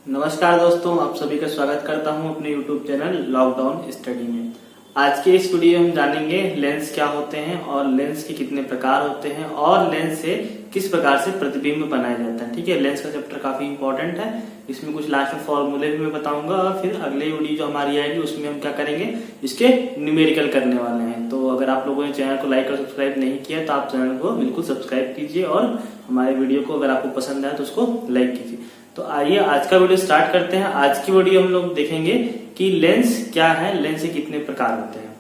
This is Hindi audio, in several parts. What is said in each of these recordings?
नमस्कार दोस्तों, आप सभी का स्वागत करता हूं अपने YouTube चैनल लॉकडाउन स्टडी में। आज के इस वीडियो में हम जानेंगे लेंस क्या होते हैं और लेंस के कितने प्रकार होते हैं और लेंस से किस प्रकार से प्रतिबिंब बनाया जाता है। ठीक है, लेंस का चैप्टर काफी इंपॉर्टेंट है। इसमें कुछ लास्ट में फॉर्मूले भी मैं बताऊंगा और फिर अगले वीडियो जो हमारी आएगी उसमें हम क्या करेंगे, इसके न्यूमेरिकल करने वाले हैं। तो अगर आप लोगों ने चैनल को लाइक और सब्सक्राइब नहीं किया तो आप चैनल को बिल्कुल सब्सक्राइब कीजिए और हमारे वीडियो को अगर आपको पसंद आए तो उसको लाइक कीजिए। तो आइए आज का वीडियो स्टार्ट करते हैं। आज की वीडियो हम लोग देखेंगे कि लेंस क्या है, लेंस के कितने प्रकार होते हैं।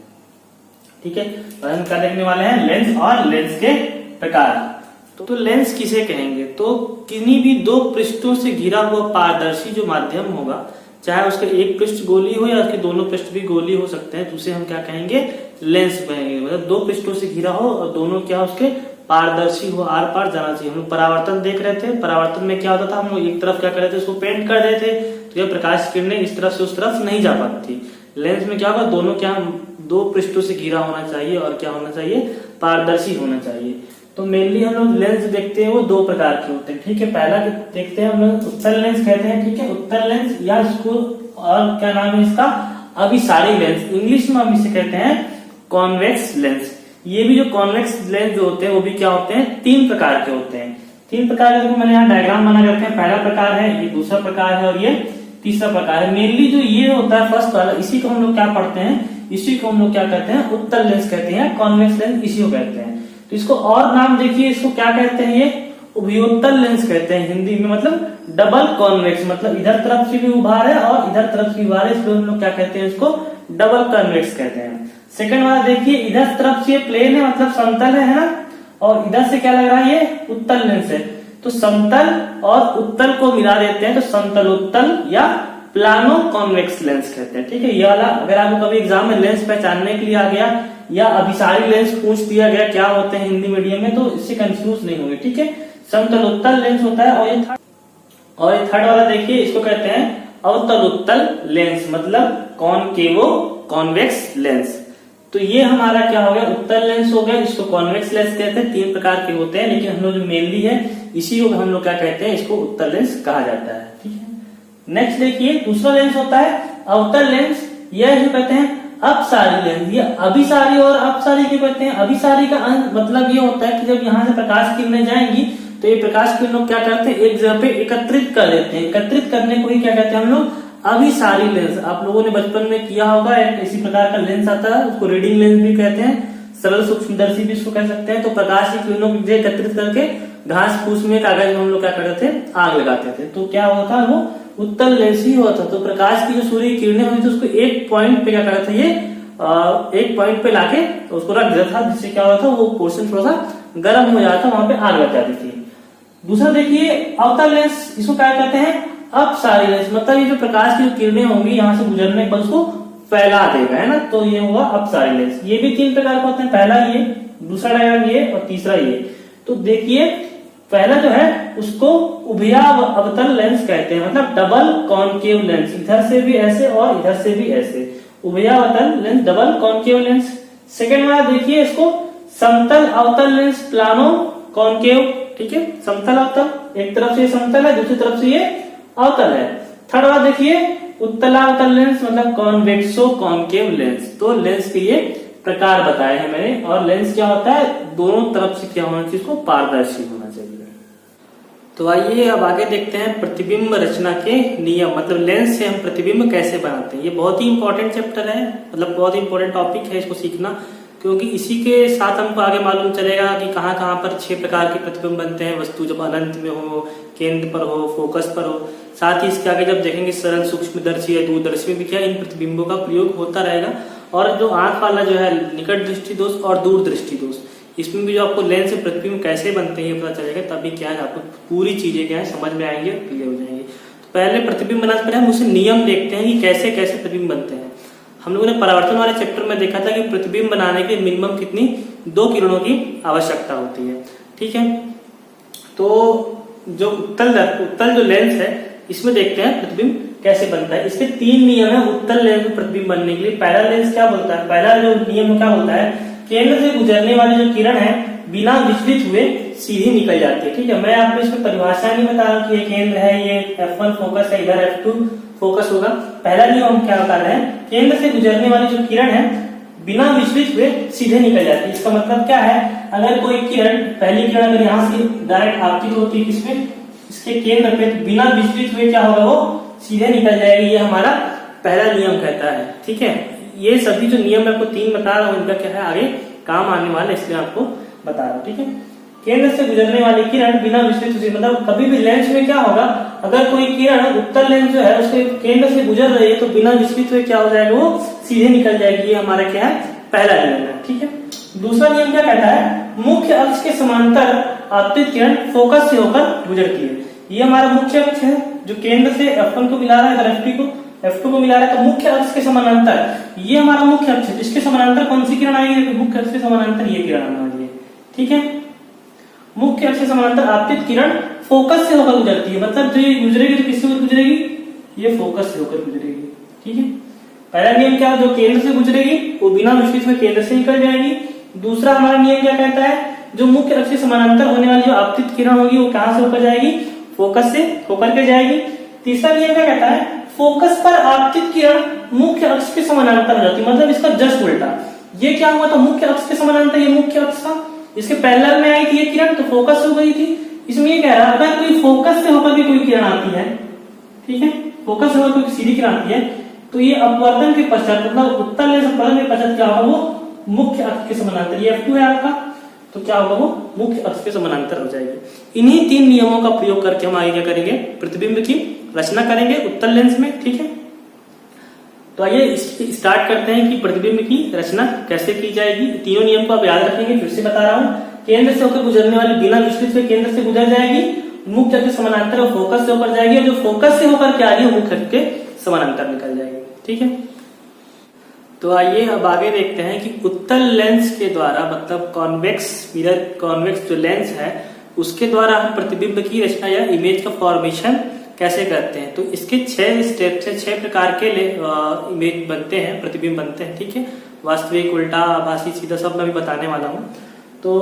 ठीक है, तो हम क्या देखने वाले हैं, लेंस और लेंस के प्रकार। तो लेंस किसे कहेंगे, तो किन्हीं भी दो पृष्ठों से घिरा हुआ पारदर्शी जो माध्यम होगा, चाहे उसका एक पृष्ठ गोली हो या उसके दोनों पृष्ठ भी गोली हो सकते हैं, तो उसे हम क्या कहेंगे, लेंस कहेंगे। मतलब दो पृष्ठों से घिरा हो और दोनों क्या उसके पारदर्शी हो, आर पार जाना चाहिए। हम लोग परावर्तन देख रहे थे, परावर्तन में क्या होता था, हम लोग एक तरफ क्या कर रहे थे, उसको पेंट कर रहे थे तो यह प्रकाश किरणें इस तरफ से उस तरफ नहीं जा पाती थी। लेंस में क्या होगा, दोनों क्या दो पृष्ठों से घिरा होना चाहिए और क्या होना चाहिए, पारदर्शी होना चाहिए। तो मेनली हम लोग लेंस देखते हैं वो दो प्रकार के होते हैं। ठीक है, पहला देखते हैं हम लोग उत्तल लेंस कहते हैं। ठीक है, उत्तल लेंस या इसको और क्या नाम है इसका, अभिसारी लेंस, इंग्लिश में हम इसे कहते हैं कॉन्वेक्स लेंस। ये भी जो कॉन्वेक्स लेंस जो होते हैं वो भी क्या होते हैं, तीन प्रकार के होते हैं। तीन प्रकार के मैंने यहाँ डायग्राम बना करके, पहला प्रकार है, ये दूसरा प्रकार है और ये तीसरा प्रकार है। मेनली जो ये होता है फर्स्ट वाला, इसी को हम लोग क्या पढ़ते हैं, इसी को हम लोग क्या कहते हैं, उत्तल लेंस कहते हैं, कॉन्वेक्स लेंस इसी को कहते हैं। तो इसको और नाम देखिए, इसको क्या कहते हैं, ये उभयोत्तल लेंस कहते हैं हिंदी में, मतलब डबल कॉन्वेक्स, मतलब इधर तरफ से भी उभार है और इधर तरफ से उभार है, इसको हम लोग क्या कहते हैं, इसको डबल कॉन्वेक्स कहते हैं। सेकंड वाला देखिए, इधर तरफ से प्लेन है मतलब समतल है ना, और इधर से क्या लग रहा है, ये उत्तल लेंस है। तो समतल और उत्तल को मिला देते हैं तो समतल उत्तल या प्लानो कॉन्वेक्स लेंस कहते हैं। ठीक है, ये वाला अगर आपको कभी एग्जाम में लेंस पहचानने के लिए आ गया या अभिसारी लेंस पूछ दिया गया क्या होते हैं हिंदी मीडियम में, तो इससे कंफ्यूज नहीं होंगे। ठीक है, समतल उत्तल लेंस होता है। और ये थर्ड वाला देखिए, इसको कहते हैं अवतल उत्तल लेंस, मतलब कॉनकेवो कॉन्वेक्स लेंस। तो ये हमारा क्या हो गया, उत्तल लेंस हो गया, इसको कॉन्वेक्स लेंस कहते हैं। तीन प्रकार के होते हैं, लेकिन हम लोग जो मेनली है इसी को हम लोग क्या कहते हैं, इसको उत्तल लेंस कहा जाता है। ठीक है, नेक्स्ट देखिए, दूसरा लेंस होता है अवतल लेंस। यह जो कहते हैं अपसारी लेंस। ये अभिसारी और अपसारी क्यों कहते हैं, अभिसारी का मतलब ये होता है कि जब यहाँ से प्रकाश किरणें जाएंगी तो ये प्रकाश किरणों क्या करते हैं, एक जगह पे एकत्रित कर देते हैं। एकत्रित करने को ही क्या कहते हैं हम लोग, अभिसारी लेंस। आप लोगों ने बचपन में किया होगा, एक इसी प्रकार का लेंस आता है, उसको रीडिंग लेंस भी कहते हैं, सरल सूक्ष्मदर्शी भी इसको कह सकते हैं। तो प्रकाश की किरणों को एकत्रित करके घास फूस में कागज में हम लोग क्या करते थे, आग लगाते थे, तो क्या होता है, वो उत्तल लेंस ही होता। तो प्रकाश की जो सूर्य की किरणें होती थी उसको एक पॉइंट पे क्या करता था, ये एक पॉइंट पे लाके तो उसको रख देता था, जिससे क्या होता था, वो पोर्शन थोड़ा सा गर्म हो जाता था, वहां पे आग लग जाती थी। दूसरा देखिए अवतल लेंस, इसको क्या कहते हैं, अपसारी लेंस, मतलब ये जो प्रकाश की जो किरणें होंगी यहाँ से गुजरने पर उसको फैला देगा, है ना, तो ये होगा अपसारी लेंस। ये भी तीन प्रकार के होते हैं, पहला ये, दूसरा डायग्राम ये और तीसरा ये। तो देखिए पहला जो है उसको उभयावतल लेंस कहते हैं, मतलब डबल कॉनकेव लेंस, इधर से भी ऐसे और इधर से भी ऐसे, उभयावतल lens, double concave lens. Second वाला देखिए, इसको समतल अवतल लेंस, प्लानो कॉनकेव। ठीक है, समतल अवतल, एक तरफ से समतल है, दूसरी तरफ से ये अवतल है। थर्ड वाला देखिए उत्तलावतल लेंस, मतलब कॉन्वेक्सो कॉनकेव लेंस। तो लेंस के ये प्रकार बताए हैं मैंने। और लेंस क्या होता है, दोनों तरफ से क्या होना चाहिए, इसको पारदर्शी होना चाहिए। तो आइए अब आगे देखते हैं प्रतिबिंब रचना के नियम, मतलब लेंस से हम प्रतिबिंब कैसे बनाते हैं। ये बहुत ही इंपॉर्टेंट चैप्टर है, मतलब बहुत ही इंपॉर्टेंट टॉपिक है इसको सीखना, क्योंकि इसी के साथ हमको आगे मालूम चलेगा कि कहाँ कहाँ पर 6 प्रकार के प्रतिबिंब बनते हैं। वस्तु जब अनंत में हो, केंद्र पर हो, फोकस पर हो, साथ ही इसके आगे जब देखेंगे सरल सूक्ष्मदर्शी या दूरदर्शी में भी क्या इन प्रतिबिंबों का प्रयोग होता रहेगा। और जो आंख वाला जो है निकट दृष्टि दोष और दूर दृष्टि दोष, इसमें भी जो आपको लेंस से प्रतिबिंब कैसे बनते हैं ये पता चलेगा, तभी क्या है आपको पूरी चीजें क्या है समझ में आएंगे, क्लियर हो जाएंगे। तो पहले प्रतिबिंब बनाने से पहले हम उसे नियम देखते हैं कि कैसे कैसे प्रतिबिंब बनते हैं। हम लोगों ने परावर्तन वाले चैप्टर में देखा था कि प्रतिबिंब बनाने के मिनिमम कितनी 2 किरणों की आवश्यकता होती है। ठीक है, तो जो उत्तल जो लेंस है इसमें देखते हैं प्रतिबिंब कैसे बनता है। इसके 3 नियम है उत्तल लेंस में प्रतिबिंब बनने के लिए। पहला लेंस क्या बोलता है, पहला जो नियम क्या बोलता है, केंद्र से गुजरने वाली जो किरण है बिना विचलित हुए सीधी निकल जाती है। ठीक है, मैं आपको इसमें परिभाषा नहीं बता रहा कि ये केंद्र है, ये F1 फोकस है, इधर F2 फोकस होगा। पहला नियम हम क्या कर रहे हैं, केंद्र से गुजरने वाली जो किरण है बिना विचलित हुए सीधे निकल जाती है। इसका मतलब क्या है, अगर कोई किरण, पहली किरण अगर यहाँ से डायरेक्ट आपतित होती है किसमें, इसके केंद्र पे, तो बिना विचलित हुए क्या होगा, वो सीधे निकल जाएगी। ये हमारा पहला नियम कहता है। ठीक है, ये सभी जो नियम मैं आपको 3 बता रहा हूँ, इनका क्या है आगे काम आने वाला, इसलिए आपको बता रहा हूँ। ठीक है, केंद्र से गुजरने वाली किरण बिना विचलित हुए, मतलब कभी भी लेंस में क्या होगा, अगर कोई किरण उत्तल लेंस जो है उसके केंद्र से गुजर रही है तो बिना विचलित हुए क्या हो जाएगा, वो सीधे निकल जाएगी। ये हमारा क्या है, पहला नियम है। ठीक है, दूसरा नियम क्या कहता है, मुख्य अक्ष के समांतर आपतित किरण फोकस से होकर गुजरती है। ये हमारा मुख्य अक्ष है जो केंद्र से F1 को मिला रहा है, इधर F2 को मिला रहा है, तो मुख्य अक्ष के समानांतर ये हमारा मुख्य अक्ष है। इसके समानांतर कौन सी किरण आएगी, मुख्य अक्ष के समानांतर ये किरण आने वाली है। ठीक है, मुख्य अक्ष के समानांतर आपतित किरण फोकस से होकर गुजरती है, मतलब जो ये गुजरेगी तो किससे होकर गुजरेगी, ये फोकस से होकर गुजरेगी। ठीक है, पहला नियम क्या है, जो केंद्र से गुजरेगी वो बिना विचलित हुए केंद्र से निकल जाएगी। दूसरा हमारा नियम क्या कहता है, जो मुख्य अक्ष के समानांतर होने वाली जो आपतित किरण होगी वो कहां से होकर जाएगी, फोकस से होकर के जाएगी। तीसरा नियम क्या कहता है, फोकस पर आपतित किरण मुख्य अक्ष के समानांतर हो जाती है, मतलब इसका जस्ट उल्टा। ये क्या हुआ था, मुख्य अक्ष के समानांतर ये मुख्य अक्ष था, इसके पैरेलल में आई थी ये किरण, तो फोकस हो गई थी। इसमें ये कह रहा है अगर कोई फोकस से होकर भी कोई किरण आती है, ठीक है, फोकस से होकर कोई सीधी किरण आती है, तो ये अपवर्तन के पश्चात, मतलब उत्तल लेंस अपवर्तन के पश्चात क्या होगा, वो मुख्य अक्ष के समानांतर, ये F2 है आपका, तो क्या होगा, वो मुख्य अक्ष के समानांतर हो जाएगी। इन्हीं 3 नियमों का प्रयोग करके हम आगे क्या करेंगे, प्रतिबिंब की रचना करेंगे उत्तल लेंस में। ठीक है, तो आइए स्टार्ट करते हैं कि प्रतिबिंब की रचना कैसे की जाएगी। तीनों नियम को आप याद रखेंगे, फिर से बता रहा हूँ। केंद्र से होकर गुजरने वाली बिना विचलित हुए केंद्र से गुजर जाएगी, मुख्य अक्ष के समानांतर और फोकस से होकर जाएगी, और जो फोकस से होकर के आ रही है मुख्य अक्ष के समानांतर निकल जाएगी। ठीक है, तो आइए अब आगे देखते हैं कि उत्तल लेंस के द्वारा, मतलब कॉन्वेक्स मिरर, कॉन्वेक्स जो लेंस है उसके द्वारा हम प्रतिबिंब की रचना या इमेज का फॉर्मेशन कैसे करते हैं। तो इसके 6 स्टेप से 6 प्रकार के इमेज बनते हैं, प्रतिबिंब बनते हैं। ठीक है, वास्तविक, उल्टा, आभासी, सीधा, सब मैं भी बताने वाला हूँ। तो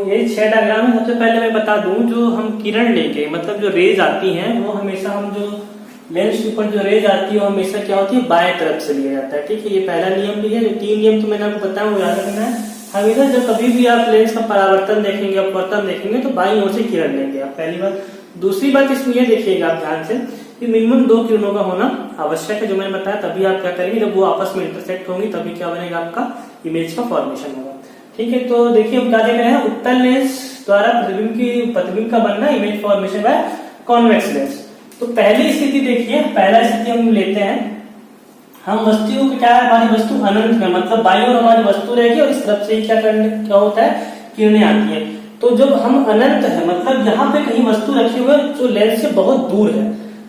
ये 6 डायग्राम है। सबसे पहले मैं बता दूं, जो हम किरण लेके, मतलब जो रेज आती हैं वो हमेशा, हम जो लेंस के ऊपर जो रेज आती है वो हमेशा क्या होती है, बाएं तरफ से लिया जाता है। ठीक है, ये पहला नियम भी है। जो 3 नियम तो मैंने आपको बताया वो याद रखना है। हमेशा जब कभी भी आप लेंस का परावर्तन देखेंगे, अपवर्तन देखेंगे, तो बाईं ओर से किरण लेंगे आप, पहली बात। दूसरी बात इसमें ये देखिएगा आप ध्यान से कि मिनिमम 2 किरणों का होना आवश्यक है, जो मैंने बताया। तभी आप क्या करेंगे, जब वो आपस में इंटरसेक्ट होंगी तभी क्या बनेगा, आपका इमेज का फॉर्मेशन होगा। ठीक है, तो देखिए हम क्या देख रहे हैं, उत्तल लेंस द्वारा प्रतिबिंब का बनना, image formation by convex lens. तो पहली स्थिति देखिए, पहला स्थिति हम लेते हैं, हम वस्तु को क्या है, हमारी वस्तु अनंत में, मतलब बाईं ओर हमारी वस्तु रहेगी और इस तरफ से क्या होता है, किरणें आती है। तो जब हम अनंत है, मतलब यहाँ पे कहीं वस्तु रखी हुई है जो लेंस से बहुत दूर है,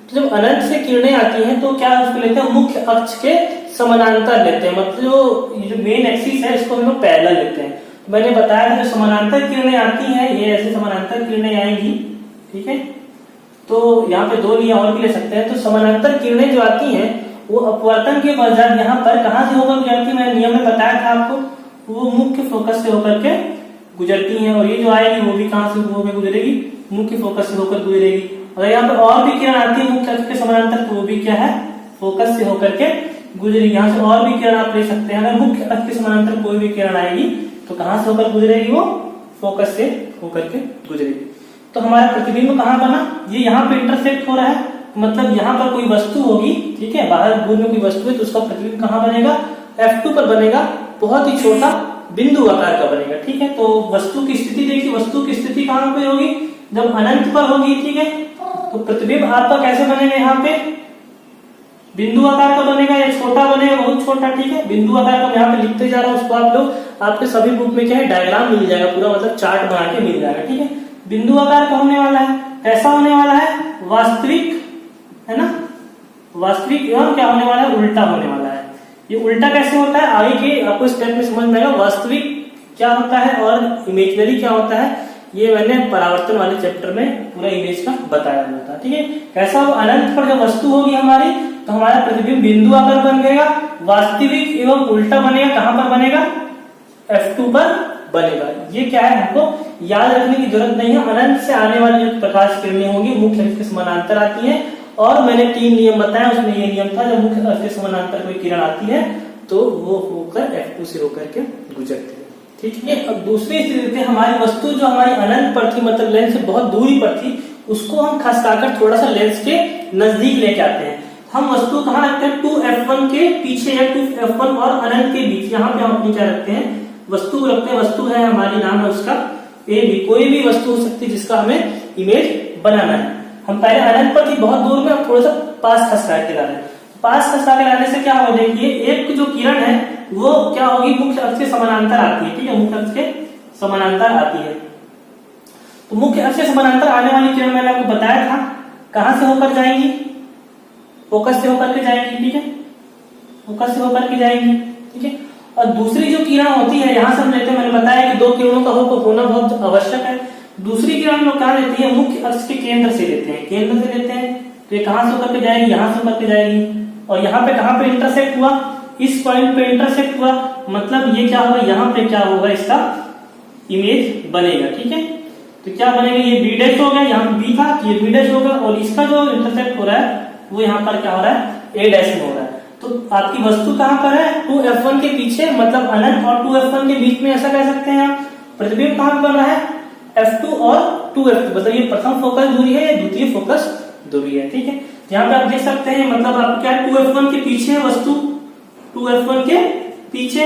तो जब अनंत से किरणें आती हैं तो क्या उसको लेते हैं, मुख्य अक्ष के समानांतर लेते हैं, मतलब जो मेन एक्सिस है इसको हम लोग पैरेलल लेते हैं। तो मैंने बताया था जो समानांतर किरणें आती हैं, ये ऐसे समानांतर किरणें आएंगी। ठीक है, तो यहाँ पे 2 नियम और भी ले सकते हैं। तो समानांतर किरणें जो आती हैं वो अपवर्तन के पश्चात यहाँ पर कहाँ से होकर गुजरती, मैंने नियम में बताया था आपको, वो मुख्य फोकस से होकर के गुजरती हैं। और ये जो आएगी वो भी कहाँ से होकर गुजरेगी, मुख्य फोकस से होकर गुजरेगी। अगर यहाँ पर और भी किरण आती है मुख्य अक्ष के समानांतर, तो वो भी क्या है, फोकस से होकर के गुजरेगी। यहाँ से और भी किरण आप ले सकते हैं। अगर मुख्य अक्ष के समानांतर कोई भी किरण आएगी तो कहाँ से होकर गुजरेगी, वो फोकस से होकर के गुजरेगी। तो हमारा प्रतिबिंब कहाँ बना, ये यहाँ पे इंटरसेक्ट हो रहा है, मतलब यहाँ पर कोई वस्तु होगी। ठीक है, बाहर दूर में कोई वस्तु है तो उसका प्रतिबिंब कहाँ बनेगा, F2 पर बनेगा, बहुत ही छोटा बिंदु आकार का बनेगा। ठीक है, तो वस्तु की स्थिति देखिए, वस्तु की स्थिति कहाँ पे होगी, जब अनंत पर होगी। ठीक है, तो प्रतिबिंब आपका कैसे बनेगा, यहाँ पे बिंदु आकार का बनेगा या छोटा बनेगा, बहुत छोटा। ठीक है, बिंदु आकार का यहाँ पे लिखते जा रहा हूँ, उसको आप लोग आपके सभी बुक में क्या है, डायग्राम मिल जाएगा पूरा, मतलब चार्ट बना के मिल जाएगा। ठीक है, बिंदु आकार का होने वाला है, कैसा होने वाला है, वास्तविक, है ना, वास्तविक एवं क्या होने वाला है, उल्टा होने वाला है। ये उल्टा कैसे होता है, आगे के आपको स्टेप में समझ में आएगा। वास्तविक क्या होता है और इमेजिनरी क्या होता है, ये मैंने परावर्तन वाले चैप्टर में पूरा इमेज का बताया हुआ था। ठीक है, कैसा हो, अनंत पर जब वस्तु होगी हमारी तो हमारा प्रतिबिंब बिंदु आकार बन जाएगा, वास्तविक एवं उल्टा बनेगा, कहां पर बनेगा, F2 पर बनेगा। ये क्या है, हमको याद रखने की जरूरत नहीं है। अनंत से आने वाली जो प्रकाश किरणें होंगी मुख्य अक्ष के समानांतर आती हैं, और मैंने 3 नियम बताया, उसमें ये नियम था जब मुख्य अक्ष के समानांतर कोई किरण आती है तो वो होकर F2 से होकर के गुजरती है। ठीक है, अब दूसरी स्थिति में हमारी वस्तु जो हमारी अनंत पर थी, मतलब लेंस से बहुत दूरी पर थी, उसको हम खसकाकर थोड़ा सा लेंस के नजदीक लेके आते हैं। हम वस्तु कहाँ रखते हैं? 2f1 के पीछे या 2f1 और अनंत के बीच, यहाँ पे हम अपनी क्या रखते हैं? वस्तु को रखते हैं। वस्तु है हमारी, नाम है उसका ए बी। कोई भी वस्तु हो सकती है जिसका हमें इमेज बनाना है। हम पहले अनंत पर थी बहुत दूर में, हम थोड़ा सा पास खसका के ला रहे हैं। पास खसका के लाने से क्या होगा? देखिए एक जो किरण है वो क्या होगी? मुख्य अक्ष के समानांतर आती है। ठीक है, मुख्य अक्ष के समानांतर आती है। तो मुख्य अक्ष के समानांतर आने वाली किरण मैंने आपको बताया था कहां से होकर जाएंगी? फोकस से होकर के जाएंगी। ठीक है, फोकस से होकर के जाएंगी। ठीक है, और दूसरी जो किरण होती है यहां से हम लेते हैं, मैंने बताया कि 2 किरणों का होना बहुत आवश्यक है। दूसरी किरण लोग कहां लेती है? मुख्य अक्ष के केंद्र से लेते हैं। केंद्र से लेते हैं तो ये कहां से होकर के जाएगी? यहां से होकर के जाएगी। और यहाँ पे कहां पे इंटरसेक्ट हुआ? इस पॉइंट पे इंटरसेक्ट हुआ, मतलब ये क्या होगा? यहाँ पे क्या होगा? इसका इमेज बनेगा। ठीक है, तो क्या बनेगा? ये बी डैश हो गया, यहाँ बी था ये बी डैश होगा, और इसका जो इंटरसेक्ट हो रहा है वो यहाँ पर क्या हो रहा है? ए डैश में हो रहा है। तो आपकी वस्तु कहां पर है? 2f1 के पीछे, मतलब अनंत और 2f1 के बीच में, ऐसा कह सकते हैं आप। प्रतिबिंब कहां बन रहा है? f2 और 2f2, मतलब ये प्रथम फोकस दूरी है, द्वितीय फोकस दूरी है। ठीक है, यहाँ पे आप देख सकते हैं, मतलब आप क्या 2f1 के पीछे है वस्तु, 2f1 के पीछे,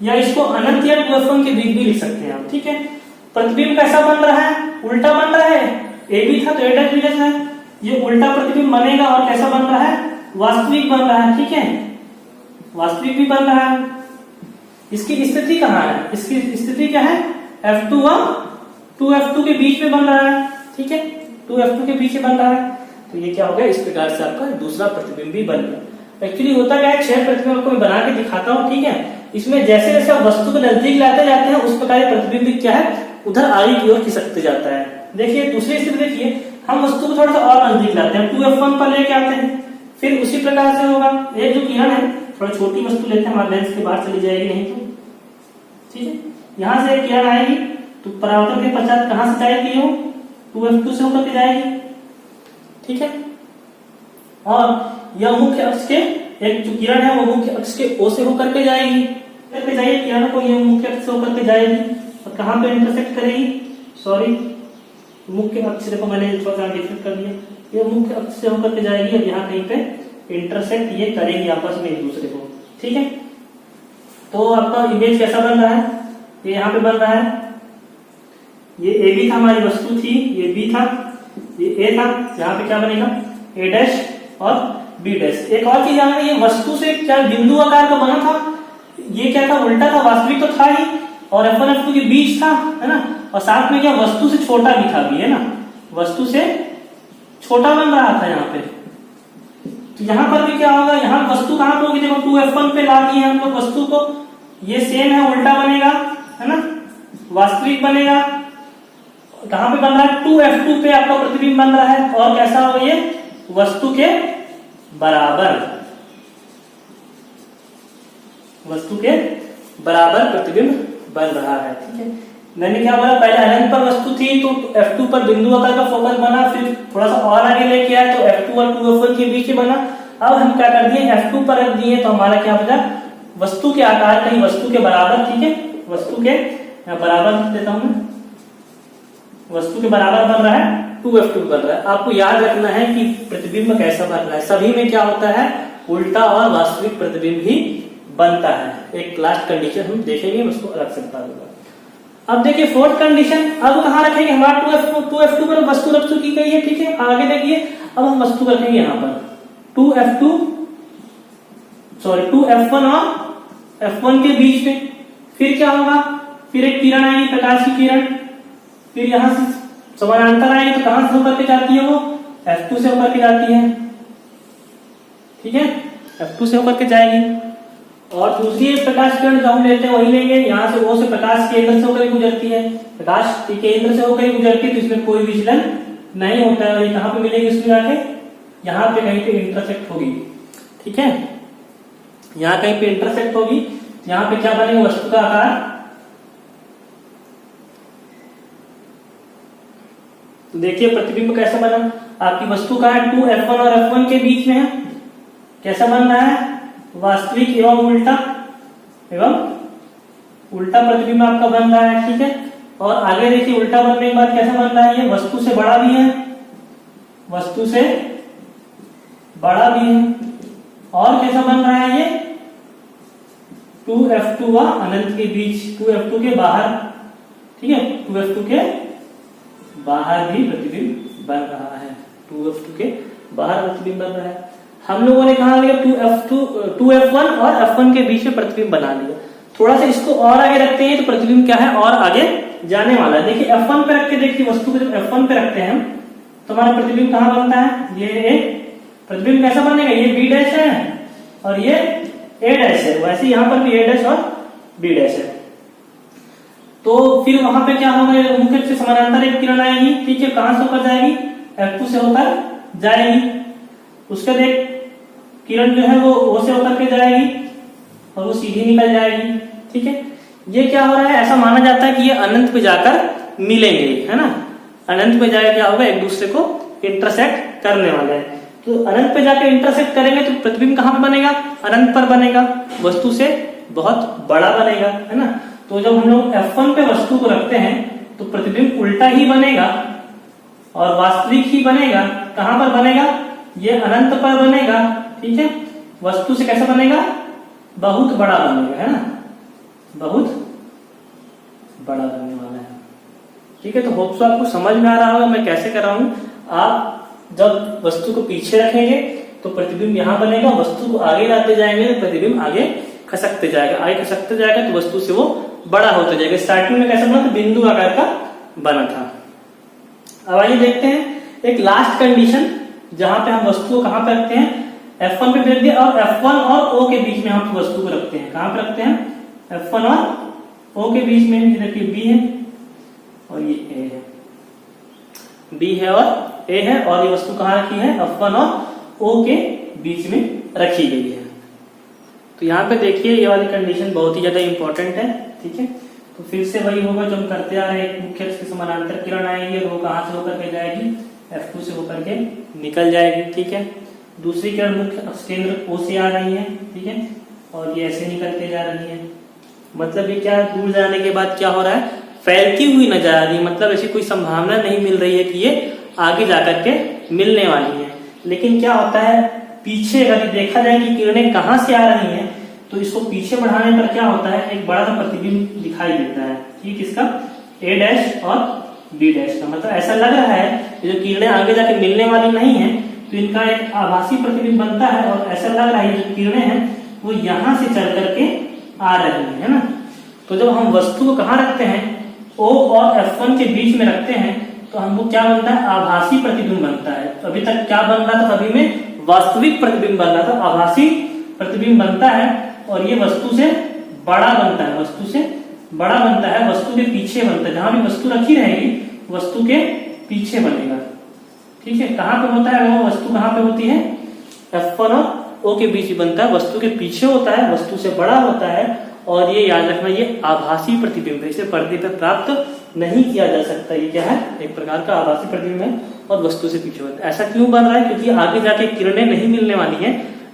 या इसको अनंत या 2f1 के बीच भी लिख सकते हैं आप। ठीक है, प्रतिबिंब कैसा बन रहा है? उल्टा बन रहा है। ए बी था तो ए डैश बी डैश है, ये उल्टा प्रतिबिंब बनेगा। और कैसा बन रहा है? वास्तविक बन रहा है। ठीक है, वास्तविक भी बन रहा है। इसकी स्थिति कहाँ है? इसकी स्थिति क्या है? F2 और 2f2 के बीच में बन रहा है। ठीक है, 2f2 के बीच में बन रहा है। तो ये क्या हो गया? इस प्रकार से आपका दूसरा प्रतिबिंब भी बन गया। एक्चुअली होता क्या है, 6 प्रतिबिंब को मैं बना के दिखाता हूँ। ठीक है, इसमें जैसे जैसे आप वस्तु को नजदीक लाते जाते हैं उस प्रकार प्रतिबिंब क्या है? उधर आगे की ओर खिसकते जाता है। देखिए दूसरी स्थिति देखिए, हम वस्तु को थोड़ा सा और नजदीक लाते हैं, 2f1 पर लेके आते हैं, फिर उसी प्रकार से होगा। एक जो किरण है, थोड़ा छोटी वस्तु लेते हैं, हमारे लेंस के बाहर चली जाएगी नहीं तो। ठीक है, यहां से एक किरण आएगी तो परावर्तन के पश्चात कहां से जाएगी? वो 2f2 से होकर के जाएगी। ठीक है, और यह मुख्य अक्ष के एक जो किरण है वो मुख्य अक्ष के O से होकर के जाएगी। करके जाइए किरण को, ये मुख्य अक्ष से होकर के जाएगी और कहां पे इंटरसेक्ट करेगी? सॉरी, मुख्य अक्ष देखो मैंने थोड़ा सा डिफरेंट कर दिया। ये मुख्य अक्ष से होकर के जाएगी और यहाँ कहीं पे इंटरसेक्ट ये करेंगे आपस में एक दूसरे को। ठीक है, तो आपका इमेज कैसा बन रहा है? ये यहाँ पे बन रहा है। ये ए बी था, हमारी वस्तु थी, ये बी था, ये ए था, यहाँ पे क्या बनेगा? ए डैश और बी डैश। एक और चीज यहाँ, ये वस्तु से क्या बिंदु आकार का बना था? ये क्या था? उल्टा था, वास्तविक तो था ही, और F1 F2 के बीच था, है ना। और साथ में क्या वस्तु से छोटा भी था भी, है ना, वस्तु से छोटा बन रहा था यहाँ पे। तो यहाँ पर भी क्या होगा? यहाँ वस्तु कहां पे होगी? देखो 2f1 पे ला दिए हम लोग वस्तु को, ये सेम है, उल्टा बनेगा, है ना, वास्तविक बनेगा। कहां पे बन रहा है? 2f2 पे आपका प्रतिबिंब बन रहा है, और कैसा होगा? ये वस्तु के बराबर, वस्तु के बराबर प्रतिबिंब बन रहा है। ठीक है, मैंने क्या बोला? पहले अनंत पर वस्तु थी तो F2 पर बिंदु आकार का फोकस बना, फिर थोड़ा सा और आगे लेके आए तो F2 और 2f1 के बीच में बना। अब हम क्या कर दिए? F2 पर रख दिए, तो हमारा क्या बचा? वस्तु के आकार कहीं वस्तु के बराबर। ठीक है, वस्तु के बराबर देता हूं मैं, वस्तु के बराबर बन रहा है, 2f2 बन रहा है। आपको याद रखना है कि प्रतिबिंब कैसा बन रहा है। सभी में क्या होता है? उल्टा और वास्तविक प्रतिबिंब ही बनता है। एक लास्ट कंडीशन हम देखेंगे, उसको अलग से बता दूंगा। अब देखिए फोर्थ कंडीशन, अब कहां रखेंगे? हमारा 2f2 पर वस्तु रख चुकी गई है। ठीक है, आगे देखिए, अब हम वस्तु रखेंगे यहाँ पर 2f1 और f1 के बीच में। फिर क्या होगा? फिर एक किरण आएगी, प्रकाश की किरण, फिर यहां से समानांतर आएगी, तो कहां से होकर के जाती है? वो F2 से होकर के जाती है। ठीक है, F2 से होकर के जाएगी। और दूसरी एक प्रकाश किरण जो हम लेते हैं वही लेंगे, यहाँ से O से प्रकाश केंद्र से होकर गुजरती है, प्रकाश के केंद्र से होकर गुजरती है, तो इसमें कोई विचलन नहीं होता है। ये कहां पे मिलेगी? उसमें आके यहाँ पे कहीं पे इंटरसेक्ट होगी। ठीक है, यहाँ कहीं पे इंटरसेक्ट होगी, यहाँ पे क्या बनेगा? वस्तु का आकार तो देखिए प्रतिबिंब कैसा बना, आपकी वस्तु का है 2F1 और F1 के बीच में है, कैसा बन रहा है, वास्तविक एवं उल्टा प्रतिबिंब आपका बन रहा है। ठीक है, और आगे देखिए उल्टा बनने के बाद कैसा बन रहा है, ये वस्तु से बड़ा भी है, वस्तु से बड़ा भी है, और कैसा बन रहा है, ये 2F2 व अनंत के बीच, 2F2 के बाहर, ठीक है, 2F2 के बाहर भी प्रतिबिंब बन रहा है, 2F2 के बाहर प्रतिबिंब बन रहा है। हम लोगों ने कहा 2F1 और F1 के बीच में प्रतिबिंब बना लिया। थोड़ा सा इसको और आगे रखते हैं तो प्रतिबिंब क्या है, और आगे जाने वाला है। देखिए F1 पे रख के देखिए, वस्तु को जब F1 पे रखते हैं तो हमारा प्रतिबिंब कहाँ बनता है, ये प्रतिबिंब कैसा बनेगा, ये B' है और ये A' है, वैसे यहाँ पर भी A' और B' है। तो फिर वहां पे क्या होगा, मुख्य रूप से समानांतर एक किरण आएगी, ठीक है, कहां से होकर जाएगी, F2 से होकर जाएगी। उसके देख किरण जो है वो O से होकर के जाएगी और वो सीधी निकल जाएगी। ठीक है, ये क्या हो रहा है, ऐसा माना जाता है कि ये अनंत पे जाकर मिलेंगे, है ना, अनंत पे जाकर क्या होगा, एक दूसरे को इंटरसेक्ट करने वाले हैं। तो अनंत पे जाकर इंटरसेक्ट करेंगे तो प्रतिबिंब कहां पे बनेगा, अनंत पर बनेगा, वस्तु से बहुत बड़ा बनेगा, है ना। तो जब हम लोग F1 पे वस्तु को रखते हैं तो प्रतिबिंब उल्टा ही बनेगा और वास्तविक ही बनेगा। कहां पर बनेगा, ये अनंत पर बनेगा। ठीक है, वस्तु से कैसा बनेगा, बहुत बड़ा बनेगा, है ना, बहुत बड़ा बनने वाला है। ठीक है, तो होप सो आपको समझ में आ रहा होगा मैं कैसे कर रहा हूं। आप जब वस्तु को पीछे रखेंगे तो प्रतिबिंब यहां बनेगा, वस्तु को आगे लाते जाएंगे तो प्रतिबिंब आगे खसकते जाएगा, आगे खसकते जाएगा तो वस्तु से वो बड़ा होता जाएगा। स्टार्टिंग में कैसा बना था, बिंदु आकार का बना था। अब आइए देखते हैं एक लास्ट कंडीशन, जहां पे हम वस्तु को कहां पे रखते हैं, F1 पे रख दिया और F1 और O के बीच में हम वस्तु को रखते हैं। कहां पे रखते हैं, F1 और O के बीच में। ये देखिए B है और ये A है, B है और A है, और ये वस्तु कहां रखी है, F1 और O के बीच में रखी गई है। तो यहाँ पे देखिए ये वाली कंडीशन बहुत ही ज्यादा इंपॉर्टेंट है। ठीक है, तो फिर से वही होगा जो हम करते आ रहे हैं, एक मुख्य से समानांतर किरण आएगी और वो कहां से होकर के जाएगी, F2 से होकर के निकल जाएगी। ठीक है, दूसरी किरण मुख्य अक्ष केंद्र O से आ रही है। ठीक है, और ये ऐसे निकलते जा रही है, मतलब ये क्या, दूर जाने के बाद क्या हो रहा है, फैलती हुई नजर आ रही है, मतलब ऐसी कोई संभावना नहीं मिल रही है कि ये आगे जाकर के मिलने वाली है। लेकिन क्या होता है, पीछे अगर देखा जाए कि किरणें कहां से आ रही हैं तो इसको पीछे बढ़ाने पर क्या होता है, एक बड़ा सा प्रतिबिंब दिखाई देता है। ठीक, इसका A' और B' का, मतलब ऐसा लग रहा है जो किरणें आगे जाके मिलने वाली नहीं है तो इनका एक आभासी प्रतिबिंब बनता है, और ऐसा लग रहा है जो किरणें हैं वो यहां से चल करके आ रही है ना। तो जब हम वस्तु को कहां रखते हैं, O और F1 के बीच में रखते हैं तो हमको क्या बनता है, आभासी प्रतिबिंब बनता है। तो अभी तक क्या बन रहा था, अभी में वास्तविक प्रतिबिंब बन रहा था, आभासी प्रतिबिंब बनता है और ये वस्तु से बड़ा बनता है, वस्तु से बड़ा बनता है, वस्तु के पीछे बनता है। जहां भी वस्तु रखी रहेगी वस्तु के पीछे बनेगा। ठीक है, कहां पे होता है वो वस्तु, कहां पे होती है, F1 और O के बीच बनता है, वस्तु के पीछे होता है, वस्तु से बड़ा होता है। और ये याद रखना, ये आभासी प्रतिबिंब है, इसे पर्दे पर प्राप्त नहीं किया जा सकता। ये क्या है, एक प्रकार का आभासी प्रतिबिंब है और वस्तु से पीछे होता है। ऐसा क्यों बन रहा है, क्योंकि आगे जाके किरणें नहीं मिलने वाली है।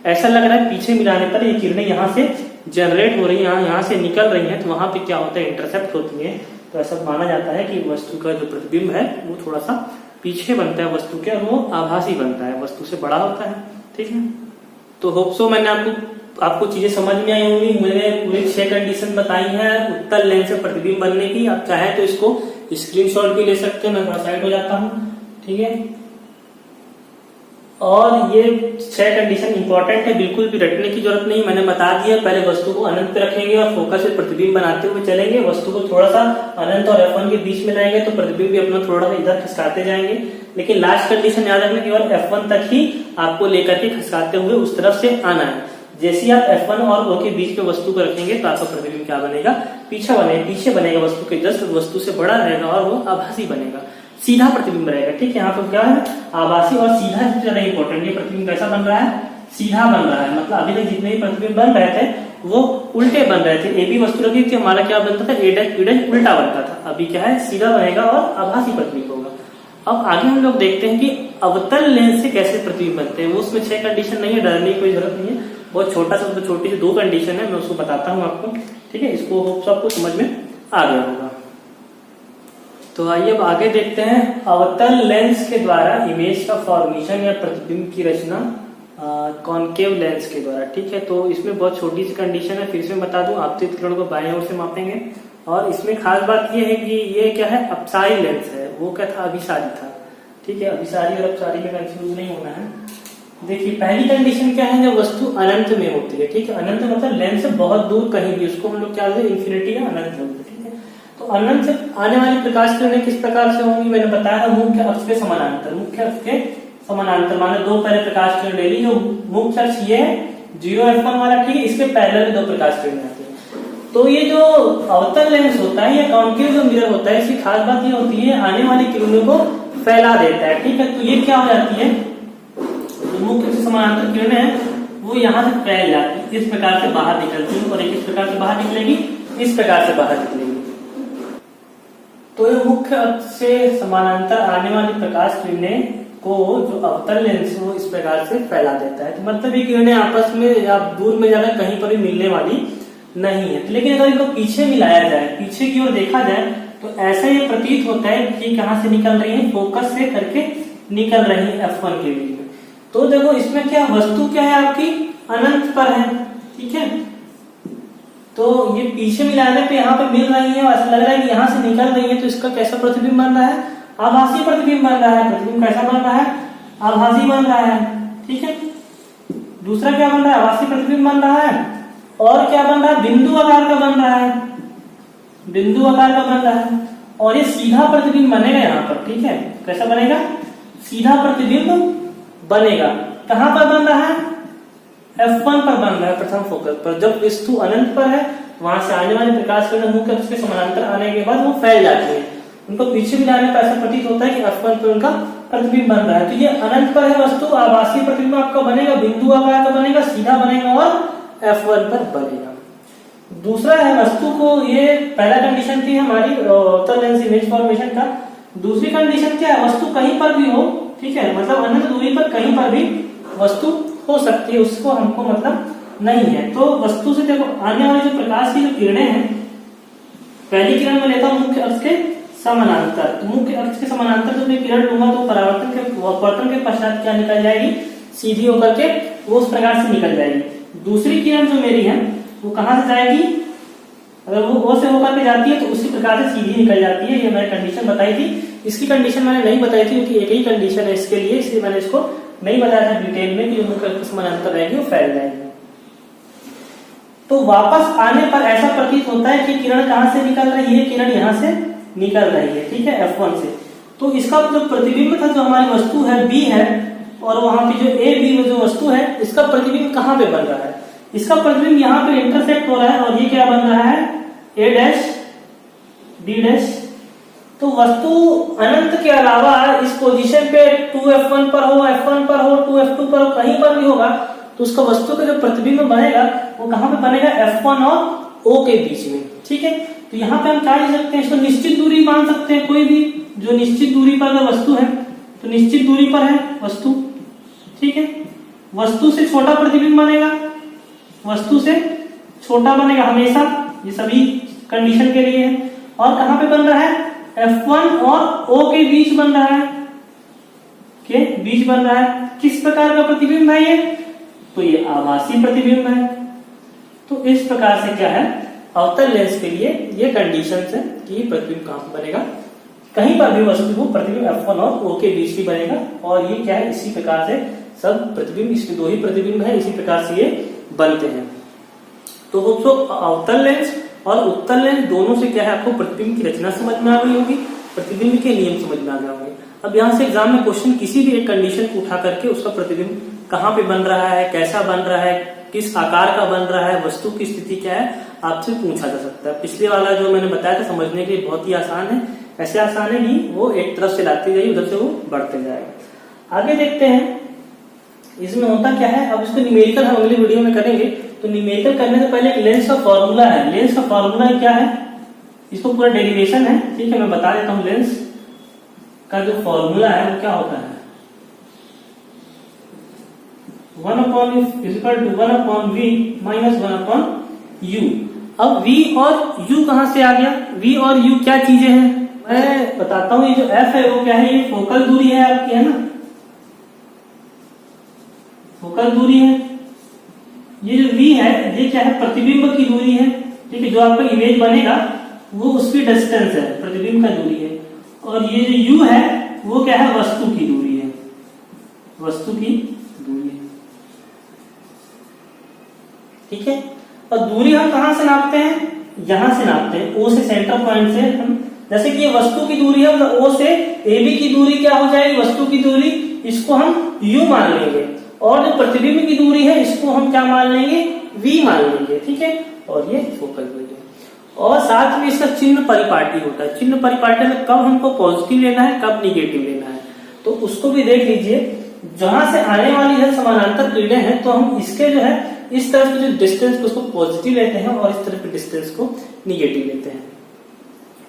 ऐसा लग रहा है पीछे मिलाने पर ये किरणें यहाँ से जनरेट हो रही है, यहाँ से निकल रही हैं, तो वहां पे क्या होता है, इंटरसेप्ट होती है। तो ऐसा माना जाता है कि वस्तु का जो प्रतिबिंब है वो थोड़ा सा पीछे बनता है वस्तु के, और वो आभासी बनता है, वस्तु से बड़ा होता है। ठीक है, तो होप सो मैंने आपको चीजें समझ में आई होंगी। मैंने पूरी 6 कंडीशन बताई है उत्तल लेंस से प्रतिबिंब बनने की। आप चाहे तो इसको स्क्रीनशॉट भी ले सकते हैं, मैं थोड़ा साइड हो जाता हूँ। ठीक है, और ये 6 कंडीशन इंपॉर्टेंट है, बिल्कुल भी रटने की जरूरत नहीं, मैंने बता दिया। पहले वस्तु को अनंत पे रखेंगे और फोकस से प्रतिबिंब बनाते हुए चलेंगे, वस्तु को थोड़ा सा अनंत और F1 के बीच में लाएंगे तो प्रतिबिंब भी अपना थोड़ा सा इधर खसकाते जाएंगे। लेकिन लास्ट कंडीशन याद रखना, केवल F1 तक ही आपको लेकर के खसकाते हुए उस तरफ से आना है। जैसे ही आप F1 और O के बीच में वस्तु को रखेंगे तो आपका प्रतिबिंब क्या बनेगा, पीछे बनेगा, वस्तु के जस्ट वस्तु से बड़ा रहेगा और वो आभासी बनेगा, सीधा प्रतिबिंब रहेगा। ठीक है, यहाँ पे क्या है, आभासी और सीधा सबसे ज्यादा इंपॉर्टेंट। ये प्रतिबिंब कैसा बन रहा है, सीधा बन रहा है, मतलब अभी तक जितने भी प्रतिबिंब बन रहे थे वो उल्टे बन रहे थे। AB वस्तु रखी थी, हमारा क्या बनता था, A' उल्टा बनता था। अभी क्या है, सीधा बनेगा और आभासी प्रतिबिंब होगा। अब आगे हम लोग देखते हैं कि अवतल लेंस से कैसे प्रतिबिंब बनते हैं। वो उसमें 6 कंडीशन नहीं है, डरने की कोई जरूरत नहीं है, बहुत छोटा सा तो छोटी सी 2 कंडीशन है, मैं उसको बताता हूँ आपको, ठीक है। इसको सबको समझ में आ गया होगा। तो आइए अब आगे देखते हैं अवतल लेंस के द्वारा इमेज का फॉर्मेशन या प्रतिबिंब की रचना कॉनकेव लेंस के द्वारा, ठीक है। तो इसमें बहुत छोटी सी कंडीशन है, फिर से बता दूं, आपतित किरण को बाएं ओर से मापेंगे और इसमें खास बात यह है कि ये क्या है, अपसारी लेंस है, वो क्या था, अभिसारी था, ठीक है। अभिसारी और अपसारी में कंफ्यूज नहीं होना है। देखिए पहली कंडीशन क्या है, जब वस्तु अनंत में होती है, ठीक है। अनंत मतलब लेंस से बहुत दूर कहीं भी, उसको हम लोग क्या बोलते हैं, इन्फिनिटी या अनंत बोलते हैं, ठीक है। तो अनंत से आने वाली प्रकाश किरणें किस प्रकार से होंगी, मैंने बताया था मुख्य अक्ष के समानांतर। मुख्य अक्ष के समानांतर माने 2 पहले प्रकाश किरण ले ली, जो मुख्य अक्ष ये है 0f1 वाला, ठीक है, इसके पैरेलल 2 प्रकाश किरण आती है। तो ये जो अवतल लेंस होता है या कॉनकेव जो मिरर होता है, इसकी खास बात ये होती है आने वाली किरणों को फैला देता है, ठीक है। तो ये क्या हो जाती है, जो मुख्य से समानांतर किरणें हैं वो यहाँ से फैल जाती है, इस प्रकार से बाहर निकलती है, और एक इस प्रकार से बाहर निकलेगी, इस प्रकार से बाहर निकलेगी। तो ये मुख्य अक्ष से समानांतर आने वाली प्रकाश किरणें को जो अवतल लेंस है वो इस प्रकार से फैला देता है। तो मतलब ये किरणें आपस में या दूर में जाकर कहीं पर भी मिलने वाली नहीं है। लेकिन अगर इनको पीछे मिलाया जाए, पीछे की ओर देखा जाए, तो ऐसा ये प्रतीत होता है कि कहां से निकल रही है, फोकस से करके निकल रही है F1 के बीच में। तो देखो इसमें क्या वस्तु क्या है आपकी, अनंत पर है, ठीक है। तो ये पीछे मिलाने पे यहाँ पे मिल रही है, ऐसा लग रहा है कि यहाँ से निकल रही है, तो इसका कैसा प्रतिबिंब बन रहा है, आभासी प्रतिबिंब बन रहा है। प्रतिबिंब कैसा बन रहा है, आभासी बन रहा है, ठीक है। दूसरा क्या बन रहा है, आभासी प्रतिबिंब बन रहा है, और क्या बन रहा है, बिंदु आकार का बन रहा है, बिंदु आकार का बन रहा है, और ये सीधा प्रतिबिंब बनेगा यहाँ पर, ठीक है। कैसा बनेगा, सीधा प्रतिबिंब बनेगा। कहां पर बन रहा है, F1 पर बन रहा है, प्रथम फोकस पर। जब वस्तु अनंत पर है, वहां से आने वाले प्रकाश किरण मुख्य अक्ष के समानांतर आने के बाद वो फैल जाती है, उनको पीछे मिलाने पर ऐसा प्रतीत होता है कि F1 पर उनका प्रतिबिंब बन रहा है। तो ये अनंत पर है वस्तु, आभासी प्रतिबिंब आपका बनेगा, बिंदु आकार का बनेगा, सीधा बनेगा और F1 पर बनेगा। दूसरा है वस्तु को, ये पहला कंडीशन थी हमारी अवतल लेंस इमेज फॉर्मेशन का। दूसरी कंडीशन क्या है, वस्तु कहीं पर भी हो, ठीक है, मतलब अनंत दूरी पर कहीं पर भी वस्तु हो सकती है, उसको हमको मतलब नहीं है। तो वस्तु से देखो आने वाली जो प्रकाश की जो किरणें हैं, पहली किरण में लेता हूं मुख्य अक्ष के समानांतर। तो मुख्य अक्ष के समानांतर जब मैं किरण लूंगा तो अपवर्तन के पश्चात क्या निकल जाएगी, सीधी होकर के वो उस प्रकार से निकल जाएगी। दूसरी किरण जो मेरी है वो कहां से जाएगी, अगर वो ओ से होकर के जाती है तो उसी प्रकार से सीधी निकल जाती है। ये मैंने कंडीशन बताई थी, इसकी कंडीशन मैंने नहीं बताई थी क्योंकि एक ही कंडीशन है इसके लिए, इसलिए मैंने इसको नहीं बताया था डिटेल में कि मुख्य अक्ष समानांतर रहेगी वो फैल जाएगी। तो वापस आने पर ऐसा प्रतीत होता है कि किरण कहां से निकल रही है, किरण यहां से निकल रही है, ठीक है, F1 से। तो इसका जो प्रतिबिंब था, जो हमारी वस्तु है B है, और वहां पे जो A B जो वस्तु है, इसका प्रतिबिंब कहां पे बन रहा है, इसका प्रतिबिंब यहाँ पे इंटरसेक्ट हो रहा है, और ये क्या बन रहा है, A डैश B डैश। तो वस्तु अनंत के अलावा इस पोजीशन पे 2F1 पर हो, F1 पर हो, 2F2 पर हो, कहीं पर भी होगा, तो उसका वस्तु का जो प्रतिबिंब बनेगा वो कहां पे बनेगा, F1 और O के बीच में, ठीक है। तो यहाँ पे हम क्या लिख सकते हैं, इसको निश्चित दूरी मान सकते हैं, कोई भी जो निश्चित दूरी पर अगर वस्तु है तो निश्चित दूरी पर है वस्तु, ठीक है। वस्तु से छोटा प्रतिबिंब बनेगा, वस्तु से छोटा बनेगा हमेशा, ये सभी कंडीशन के लिए है। और कहां पे बन रहा है, F1 और O के बीच बन रहा है, के बीच बन रहा है। किस प्रकार का प्रतिबिंब है ये, तो ये आभासी प्रतिबिंब है। तो इस प्रकार से क्या है, अवतल लेंस के लिए ये कंडीशन है कि प्रतिबिंब कहां पर बनेगा, कहीं पर भी वस्तु को प्रतिबिंब F1 और O के बीच ही बनेगा। और ये क्या है, इसी प्रकार से सब प्रतिबिंब, इसके 2 ही प्रतिबिंब है, इसी प्रकार से ये बनते हैं। तो दोस्तों अवतल लेंस और उत्तल लेंस दोनों से क्या है, आपको प्रतिबिंब की रचना समझ में आ गई होगी, प्रतिबिंब के नियम समझ में आ गए होंगे। अब यहाँ से एग्जाम में क्वेश्चन किसी भी एक कंडीशन को उठा करके उसका प्रतिबिंब कहाँ पे बन रहा है, कैसा बन रहा है, किस आकार का बन रहा है, वस्तु की स्थिति क्या है, आपसे पूछा जा सकता है। पिछले वाला जो मैंने बताया था समझने के लिए बहुत ही आसान है, ऐसे आसान है कि वो एक तरफ से लाते जाइए, उधर से वो बढ़ते जाएगा। आगे देखते हैं इसमें होता क्या है। अब इसको न्यूमेरिकल हम अगले वीडियो में करेंगे। तो न्यूमेरिकल करने से पहले एक लेंस का फॉर्मूला है। लेंस का फॉर्मूला क्या है, इसको पूरा डेरिवेशन है, ठीक है, मैं बता देता हूँ। लेंस का जो फॉर्मूला है वो क्या होता है, 1/f = 1/v - 1/u। अब v और u कहां से आ गया, v और u क्या चीजें हैं, मैं बताता हूं। ये जो f है वो क्या है, ये फोकल दूरी है आपकी, है ना, फोकल दूरी है। ये जो v है ये क्या है, प्रतिबिंब की दूरी है, ठीक है, जो आपका इमेज बनेगा वो उसकी डिस्टेंस है, प्रतिबिंब का दूरी है। और ये जो u है वो क्या है, वस्तु की दूरी है, वस्तु की दूरी है, ठीक है। और दूरी हम कहां से नापते हैं, यहां से नापते हैं, O से, सेंटर पॉइंट से हम, जैसे कि ये वस्तु की दूरी है, मतलब O से AB की दूरी क्या हो जाएगी, वस्तु की दूरी, इसको हम U मान लेंगे। और जो प्रतिबिंब की दूरी है इसको हम क्या मान लेंगे, V मान लेंगे, ठीक है। और ये फोकल दूरी है। और साथ में इसका चिन्ह परिपाटी होता है। चिन्ह परिपाटी में कब हमको पॉजिटिव लेना है, कब निगेटिव लेना है, तो उसको भी देख लीजिए। जहां से आने वाली है समानांतर किरणें हैं तो हम इसके जो है इस तरफ के जो डिस्टेंस को उसको पॉजिटिव लेते हैं और इस तरफ के डिस्टेंस को निगेटिव लेते हैं।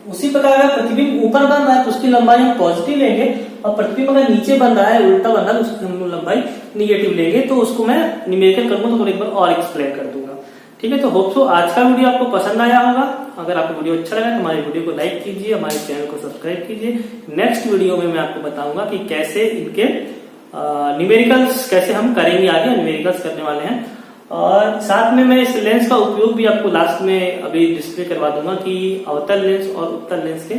उसी प्रकार अगर प्रतिबिंब ऊपर बन रहा है तो उसकी लंबाई हम पॉजिटिव लेंगे, और प्रतिबिंब अगर नीचे बन रहा है, उल्टा बन रहा है, तो उसकी हम लंबाई निगेटिव लेंगे। तो उसको मैं न्यूमेरिकल करूंगा तो एक बार और एक्सप्लेन कर दूंगा, ठीक है। तो होप सो आज का वीडियो आपको पसंद आया होगा। अगर आपको वीडियो अच्छा लगा तो हमारे वीडियो को लाइक कीजिए, हमारे चैनल को सब्सक्राइब कीजिए। नेक्स्ट वीडियो में मैं आपको बताऊंगा कि कैसे इनके न्यूमेरिकल्स कैसे हम करेंगे, आगे न्यूमेरिकल्स करने वाले हैं। और साथ में मैं इस लेंस का उपयोग भी आपको लास्ट में अभी डिस्प्ले करवा दूंगा कि अवतल लेंस और उत्तल लेंस के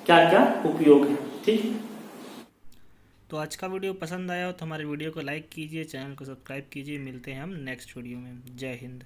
क्या क्या उपयोग है, ठीक है। तो आज का वीडियो पसंद आया हो तो हमारे वीडियो को लाइक कीजिए, चैनल को सब्सक्राइब कीजिए। मिलते हैं हम नेक्स्ट वीडियो में। जय हिंद।